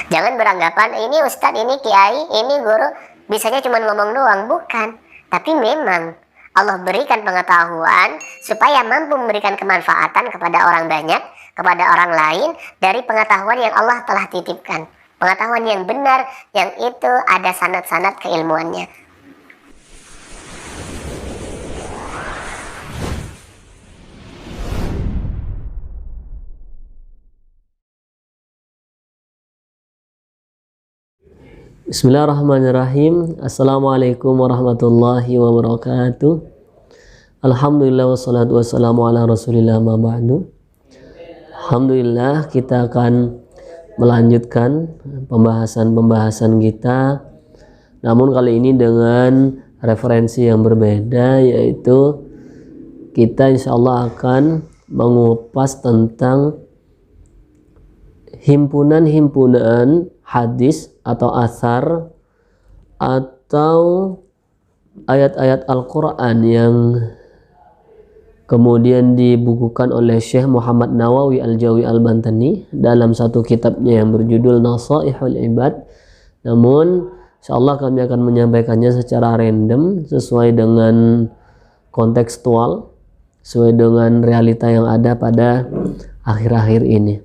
Jangan beranggapan ini ustadz, ini kiai, ini guru, bisanya cuma ngomong doang. Bukan. Tapi memang Allah berikan pengetahuan supaya mampu memberikan kemanfaatan kepada orang banyak, kepada orang lain dari pengetahuan yang Allah telah titipkan. Pengetahuan yang benar, yang itu ada sanad-sanad keilmuannya. Bismillahirrahmanirrahim. Assalamualaikum warahmatullahi wabarakatuh. Alhamdulillah wassalatu wassalamu ala rasulillah ma ba'du. Alhamdulillah, kita akan melanjutkan pembahasan kita, namun kali ini dengan referensi yang berbeda, yaitu kita insyaallah akan mengupas tentang himpunan-himpunan hadis atau athar atau ayat-ayat Al-Quran yang kemudian dibukukan oleh Syekh Muhammad Nawawi Al-Jawi Al-Bantani dalam satu kitabnya yang berjudul Nasaihul Ibad. Namun insyaallah kami akan menyampaikannya secara random sesuai dengan kontekstual, sesuai dengan realita yang ada pada akhir-akhir ini.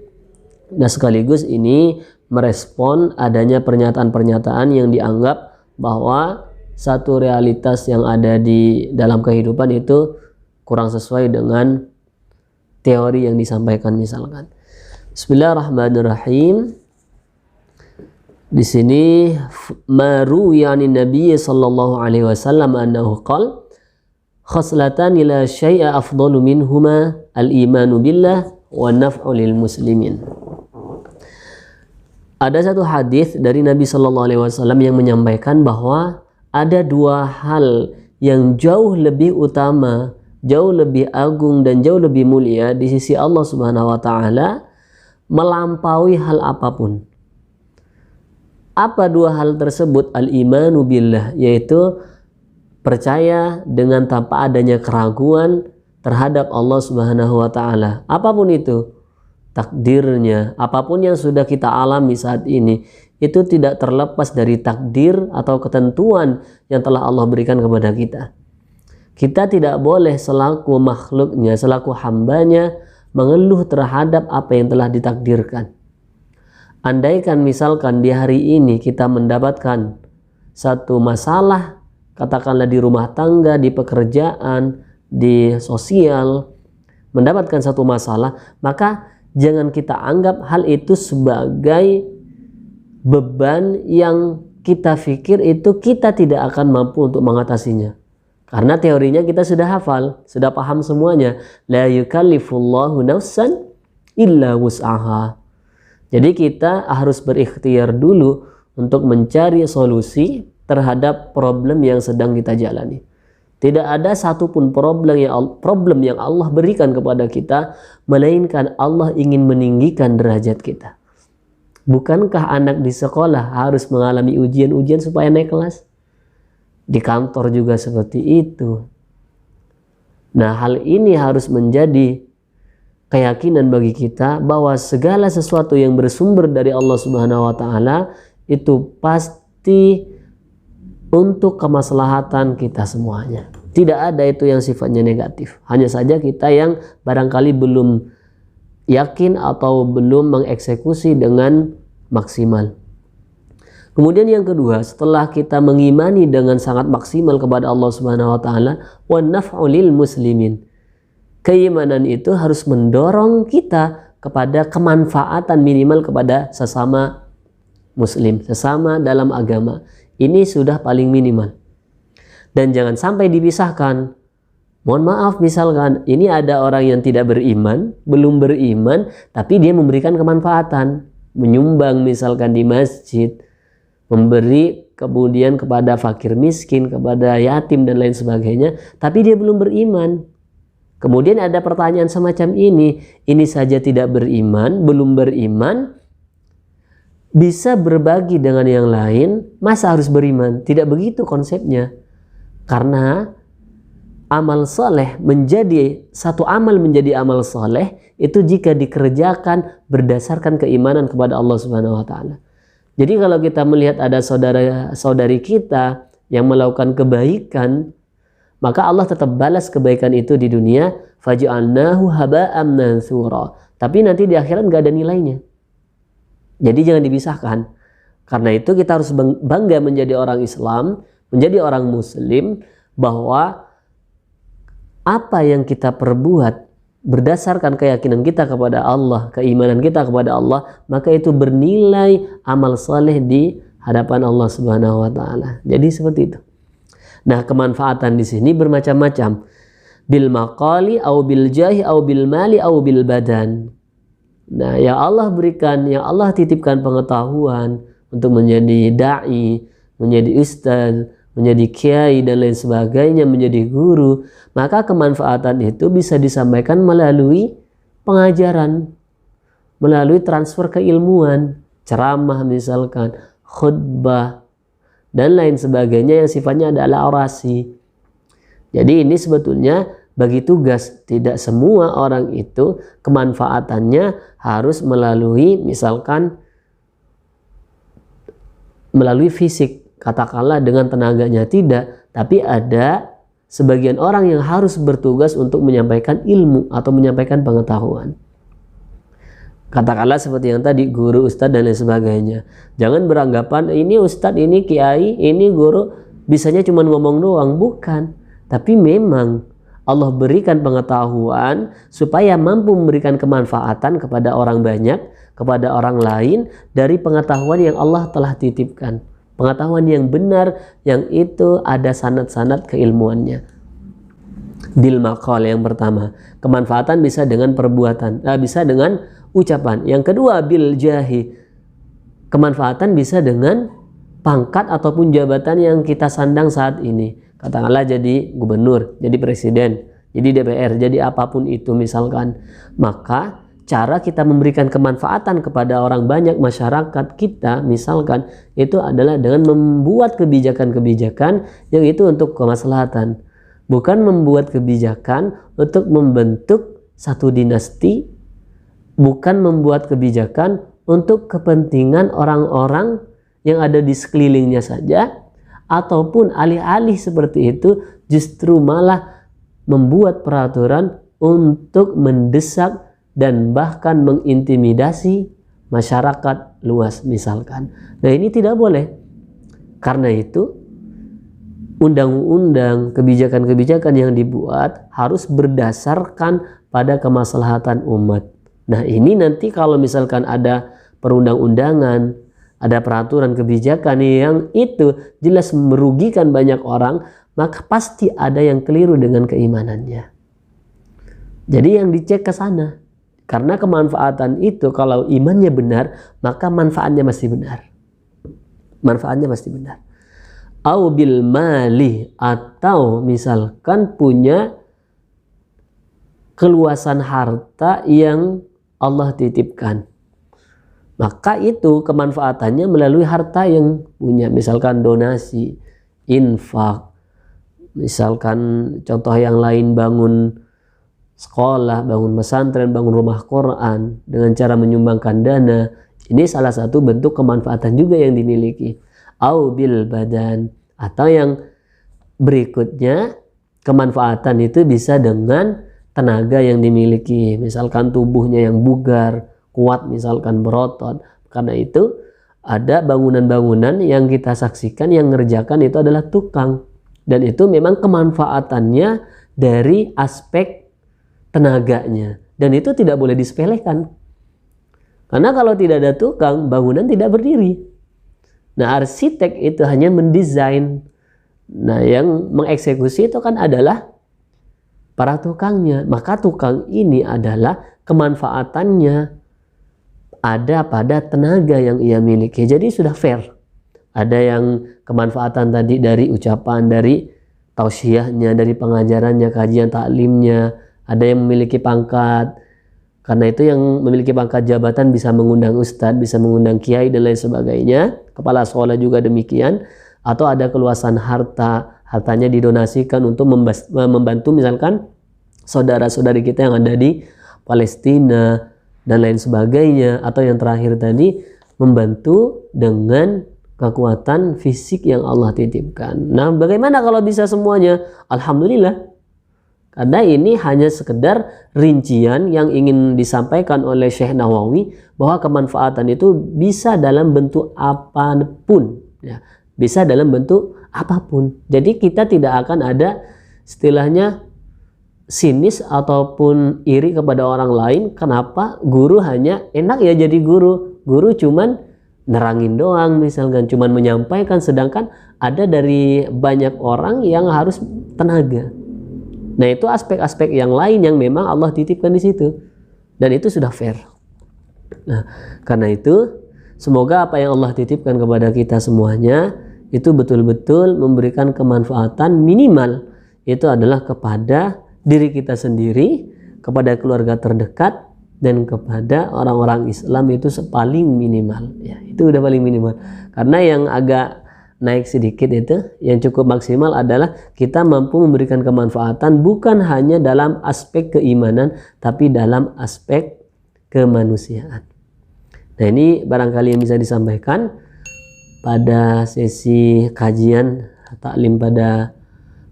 Nah, sekaligus ini merespon adanya pernyataan-pernyataan yang dianggap bahwa satu realitas yang ada di dalam kehidupan itu kurang sesuai dengan teori yang disampaikan misalkan. Bismillahirrahmanirrahim. Di sini maru yani Nabi sallallahu alaihi wasallam annahu qala khaslatan la syai'a afdalu minhuma al-imanu billah wa naf'u lil muslimin. Ada satu hadis dari Nabi Shallallahu Alaihi Wasallam yang menyampaikan bahwa ada dua hal yang jauh lebih utama, jauh lebih agung dan jauh lebih mulia di sisi Allah Subhanahu Wa Taala melampaui hal apapun. Apa dua hal tersebut? Al-imanu billah, yaitu percaya dengan tanpa adanya keraguan terhadap Allah Subhanahu Wa Taala. Apapun itu, takdirnya, apapun yang sudah kita alami saat ini, itu tidak terlepas dari takdir atau ketentuan yang telah Allah berikan kepada kita. Kita tidak boleh selaku makhluknya, selaku hambanya, mengeluh terhadap apa yang telah ditakdirkan. Andaikan misalkan di hari ini kita mendapatkan satu masalah, katakanlah di rumah tangga, di pekerjaan, di sosial, mendapatkan satu masalah, maka jangan kita anggap hal itu sebagai beban yang kita pikir itu kita tidak akan mampu untuk mengatasinya. Karena teorinya kita sudah hafal, sudah paham semuanya. La yukallifullahu nafsan illa wus'aha. Jadi kita harus berikhtiar dulu untuk mencari solusi terhadap problem yang sedang kita jalani. Tidak ada satupun problem yang Allah berikan kepada kita, melainkan Allah ingin meninggikan derajat kita. Bukankah anak di sekolah harus mengalami ujian-ujian supaya naik kelas? Di kantor juga seperti itu. Nah, hal ini harus menjadi keyakinan bagi kita bahwa segala sesuatu yang bersumber dari Allah Subhanahu wa Ta'ala itu pasti untuk kemaslahatan kita semuanya. Tidak ada itu yang sifatnya negatif. Hanya saja kita yang barangkali belum yakin atau belum mengeksekusi dengan maksimal. Kemudian yang kedua, setelah kita mengimani dengan sangat maksimal kepada Allah Subhanahu wa Ta'ala, wa naf'u lil muslimin. Keimanan itu harus mendorong kita kepada kemanfaatan minimal kepada sesama muslim, sesama dalam agama. Ini sudah paling minimal. Dan jangan sampai dipisahkan. Mohon maaf, misalkan ini ada orang yang tidak beriman, belum beriman, tapi dia memberikan kemanfaatan, menyumbang misalkan di masjid, memberi kemudian kepada fakir miskin, kepada yatim dan lain sebagainya, tapi dia belum beriman. Kemudian ada pertanyaan semacam ini saja tidak beriman, belum beriman, bisa berbagi dengan yang lain, masa harus beriman? Tidak begitu konsepnya. Karena amal soleh menjadi satu amal menjadi amal soleh itu jika dikerjakan berdasarkan keimanan kepada Allah Subhanahu wa Ta'ala. Jadi kalau kita melihat ada saudara-saudari kita yang melakukan kebaikan, maka Allah tetap balas kebaikan itu di dunia, faj'alnahu haba'am mansura. Tapi nanti di akhirat nggak ada nilainya. Jadi jangan dipisahkan. Karena itu kita harus bangga menjadi orang Islam, menjadi orang Muslim, bahwa apa yang kita perbuat berdasarkan keyakinan kita kepada Allah, keimanan kita kepada Allah, maka itu bernilai amal saleh di hadapan Allah Subhanahu wa taala. Jadi seperti itu. Nah, kemanfaatan di sini bermacam-macam. Bil maqali au bil jahi au bil mali au bil badan. Nah, yang Allah berikan, yang Allah titipkan pengetahuan untuk menjadi dai, menjadi ustaz, menjadi kiai dan lain sebagainya, menjadi guru, maka kemanfaatan itu bisa disampaikan melalui pengajaran, melalui transfer keilmuan, ceramah misalkan, khutbah dan lain sebagainya yang sifatnya adalah orasi. Jadi ini sebetulnya bagi tugas, tidak semua orang itu kemanfaatannya harus melalui misalkan melalui fisik, katakanlah dengan tenaganya, tidak, tapi ada sebagian orang yang harus bertugas untuk menyampaikan ilmu atau menyampaikan pengetahuan. Katakanlah seperti yang tadi, guru, ustadz dan lain sebagainya. Jangan beranggapan ini ustadz, ini kiai, ini guru, bisanya cuma ngomong doang. Bukan, tapi memang Allah berikan pengetahuan supaya mampu memberikan kemanfaatan kepada orang banyak, kepada orang lain dari pengetahuan yang Allah telah titipkan. Pengetahuan yang benar, yang itu ada sanad-sanad keilmuannya. Bil maqal yang pertama, kemanfaatan bisa dengan perbuatan, bisa dengan ucapan. Yang kedua, bil jahi, kemanfaatan bisa dengan pangkat ataupun jabatan yang kita sandang saat ini. Katakanlah jadi gubernur, jadi presiden, jadi DPR, jadi apapun itu misalkan. Maka cara kita memberikan kemanfaatan kepada orang banyak, masyarakat kita misalkan, itu adalah dengan membuat kebijakan-kebijakan yang itu untuk kemaslahatan. Bukan membuat kebijakan untuk membentuk satu dinasti, bukan membuat kebijakan untuk kepentingan orang-orang yang ada di sekelilingnya saja, ataupun alih-alih seperti itu justru malah membuat peraturan untuk mendesak dan bahkan mengintimidasi masyarakat luas misalkan. Nah, ini tidak boleh. Karena itu undang-undang, kebijakan-kebijakan yang dibuat harus berdasarkan pada kemaslahatan umat. Nah, ini nanti kalau misalkan ada perundang-undangan, ada peraturan kebijakan yang itu jelas merugikan banyak orang, maka pasti ada yang keliru dengan keimanannya. Jadi yang dicek ke sana. Karena kemanfaatan itu kalau imannya benar, maka manfaatnya masih benar. Manfaatnya pasti benar. Au bil mali, atau misalkan punya keluasan harta yang Allah titipkan. Maka itu kemanfaatannya melalui harta yang punya, misalkan donasi, infak, misalkan contoh yang lain bangun sekolah, bangun pesantren, bangun rumah Quran dengan cara menyumbangkan dana. Ini salah satu bentuk kemanfaatan juga yang dimiliki. Au bil badan, atau yang berikutnya kemanfaatan itu bisa dengan tenaga yang dimiliki, misalkan tubuhnya yang bugar, kuat, misalkan berotot. Karena itu ada bangunan-bangunan yang kita saksikan yang ngerjakan itu adalah tukang, dan itu memang kemanfaatannya dari aspek tenaganya, dan itu tidak boleh disepelekan. Karena kalau tidak ada tukang, bangunan tidak berdiri. Nah, arsitek itu hanya mendesain. Nah, yang mengeksekusi itu kan adalah para tukangnya. Maka tukang ini adalah kemanfaatannya ada pada tenaga yang ia miliki. Jadi sudah fair. Ada yang kemanfaatan tadi dari ucapan, dari tausiahnya, dari pengajarannya, kajian taklimnya. Ada yang memiliki pangkat. Karena itu yang memiliki pangkat jabatan bisa mengundang ustadz, bisa mengundang kiai dan lain sebagainya. Kepala sekolah juga demikian. Atau ada keluasan harta, hartanya didonasikan untuk membantu misalkan saudara-saudari kita yang ada di Palestina dan lain sebagainya. Atau yang terakhir tadi, membantu dengan kekuatan fisik yang Allah titipkan. Nah, bagaimana kalau bisa semuanya? Alhamdulillah. Karena ini hanya sekedar rincian yang ingin disampaikan oleh Syekh Nawawi bahwa kemanfaatan itu bisa dalam bentuk apapun, ya. Bisa dalam bentuk apapun. Jadi kita tidak akan ada istilahnya sinis ataupun iri kepada orang lain. Kenapa guru hanya enak ya jadi guru? Guru cuman nerangin doang misalkan, cuman menyampaikan, sedangkan ada dari banyak orang yang harus tenaga. Nah, itu aspek-aspek yang lain yang memang Allah titipkan di situ. Dan itu sudah fair. Nah, karena itu semoga apa yang Allah titipkan kepada kita semuanya itu betul-betul memberikan kemanfaatan minimal. Itu adalah kepada diri kita sendiri, kepada keluarga terdekat, dan kepada orang-orang Islam itu paling minimal. Ya, itu udah paling minimal. Karena yang agak naik sedikit itu, yang cukup maksimal adalah kita mampu memberikan kemanfaatan bukan hanya dalam aspek keimanan, tapi dalam aspek kemanusiaan. Nah, ini barangkali yang bisa disampaikan pada sesi kajian taklim pada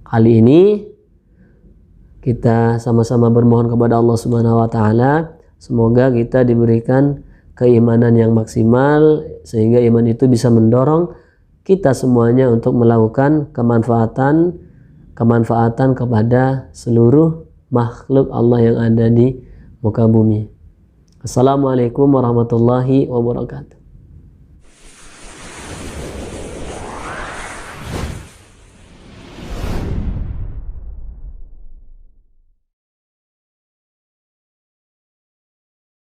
kali ini. Kita sama-sama bermohon kepada Allah Subhanahu wa taala, semoga kita diberikan keimanan yang maksimal sehingga iman itu bisa mendorong kita semuanya untuk melakukan kemanfaatan kepada seluruh makhluk Allah yang ada di muka bumi. Assalamualaikum warahmatullahi wabarakatuh.